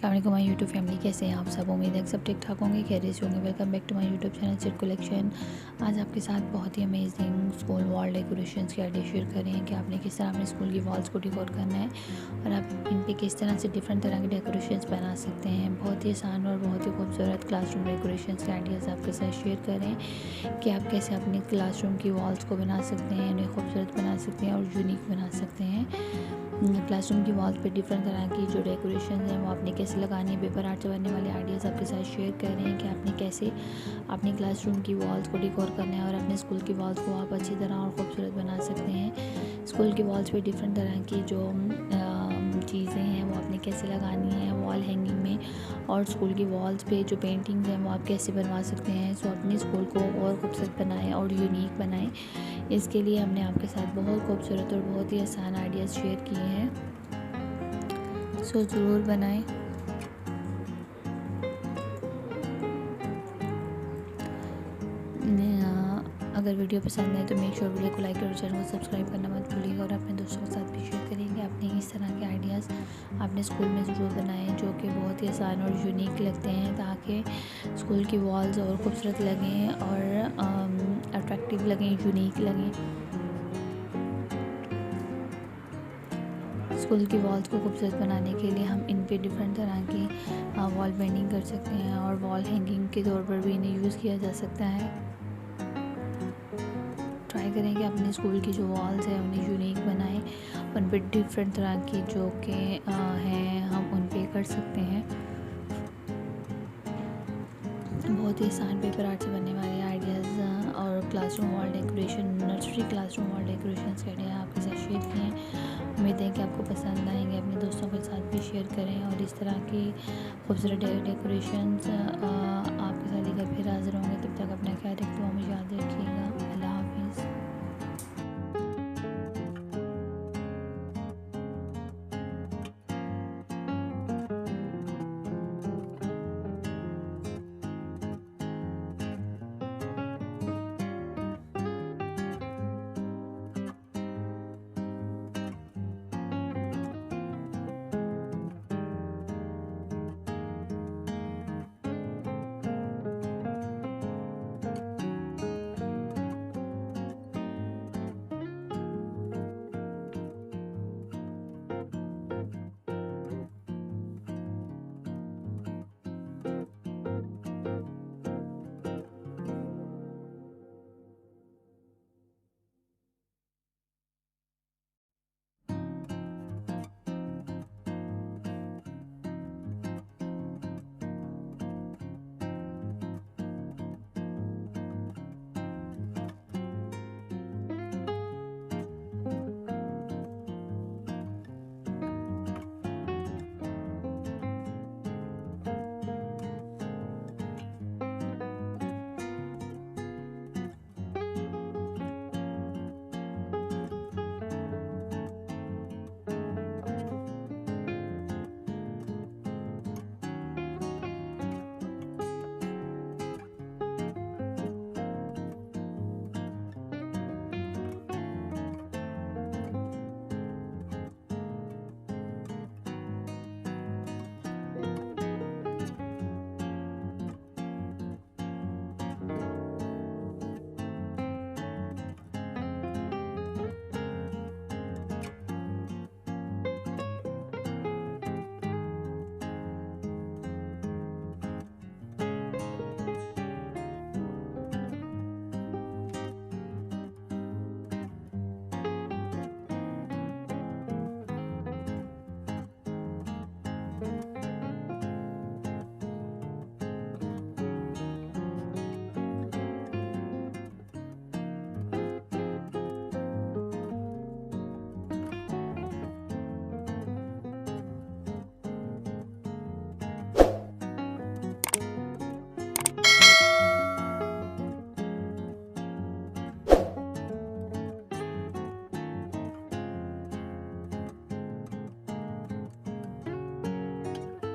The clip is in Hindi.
अस्सलाम माई यूट्यूब फैमिली, कैसे हैं आप सब। उम्मीद है कि सब ठीक ठाक होंगे, खैरियत से होंगे। Welcome back to my YouTube channel chit collection. आज आपके साथ बहुत ही अमेजिंग स्कूल वॉल डेकोरेशंस के आइडिया शेयर कर रहे हैं कि आपने किस तरह अपने स्कूल की वॉल्स को डेकोर करना है और आप इन पे किस तरह से डिफरेंट तरह के डेकोरेशंस बना सकते हैं। बहुत ही आसान और बहुत ही खूबसूरत क्लासरूम डेकोरेशंस के आइडियाज़ आपके साथ शेयर कर रहे हैं कि आप कैसे अपने क्लासरूम की वॉल्स को बना सकते हैं, उन्हें खूबसूरत बना सकते हैं और यूनिक बना सकते हैं। क्लासरूम की वॉल्स पे डिफरेंट तरह की जो डेकोरेशन है वो आपने कैसे लगानी है, पेपर आर्ट से बनने वाले आइडियाज़ आपके साथ शेयर कर रहे हैं कि आपने कैसे अपनी क्लासरूम की वॉल्स को डेकोर करना है और अपने स्कूल की वॉल्स को आप अच्छी तरह और ख़ूबसूरत बना सकते हैं। स्कूल की वॉल्स पे डिफरेंट तरह की जो चीज़ें हैं वो आपने कैसे लगानी है वॉल हैंगिंग में, और स्कूल की वॉल्स पे जो पेंटिंग्स हैं वो आप कैसे बनवा सकते हैं सो अपने स्कूल को और खूबसूरत बनाएं और यूनिक बनाएं। इसके लिए हमने आपके साथ बहुत खूबसूरत और बहुत ही आसान आइडियाज़ शेयर किए हैं, सो ज़रूर बनाएं। अगर वीडियो पसंद आए तो मेक श्योर वीडियो को लाइक और चैनल को सब्सक्राइब करना मत भूलिएगा और अपने दोस्तों के साथ भी शेयर करेंगे। अपने इस तरह के आइडियाज़ अपने स्कूल में ज़रूर बनाएं जो कि बहुत ही आसान और यूनिक लगते हैं, ताकि स्कूल की वॉल्स और खूबसूरत लगें और अट्रैक्टिव लगें, यूनिक लगें। स्कूल की वॉल्स को खूबसूरत बनाने के लिए हम इन पे डिफरेंट तरह की वॉल पेंटिंग कर सकते हैं और वॉल हैंगिंग के तौर पर भी इन्हें यूज़ किया जा सकता है। ट्राई करें कि अपने स्कूल की जो वॉल्स हैं उन्हें यूनिक बनाएं, उन पर डिफरेंट तरह की जो कि हैं हम उन पे कर सकते हैं। बहुत ही आसान पेपर आर्ट से बनने वाले आइडियाज़ और classroom wall decoration, nursery classroom wall decoration के आइडिया आपके साथ शेयर किए हैं। उम्मीद है कि आपको पसंद आएंगे। अपने दोस्तों के साथ भी शेयर करें और इस तरह की खूबसूरत डेकोरेशंस आपके साथ लेकर फिर हाजिर होंगे। तब तक अपना ख्याल रखते हुए मुझे याद रखिएगा। अल्लाह।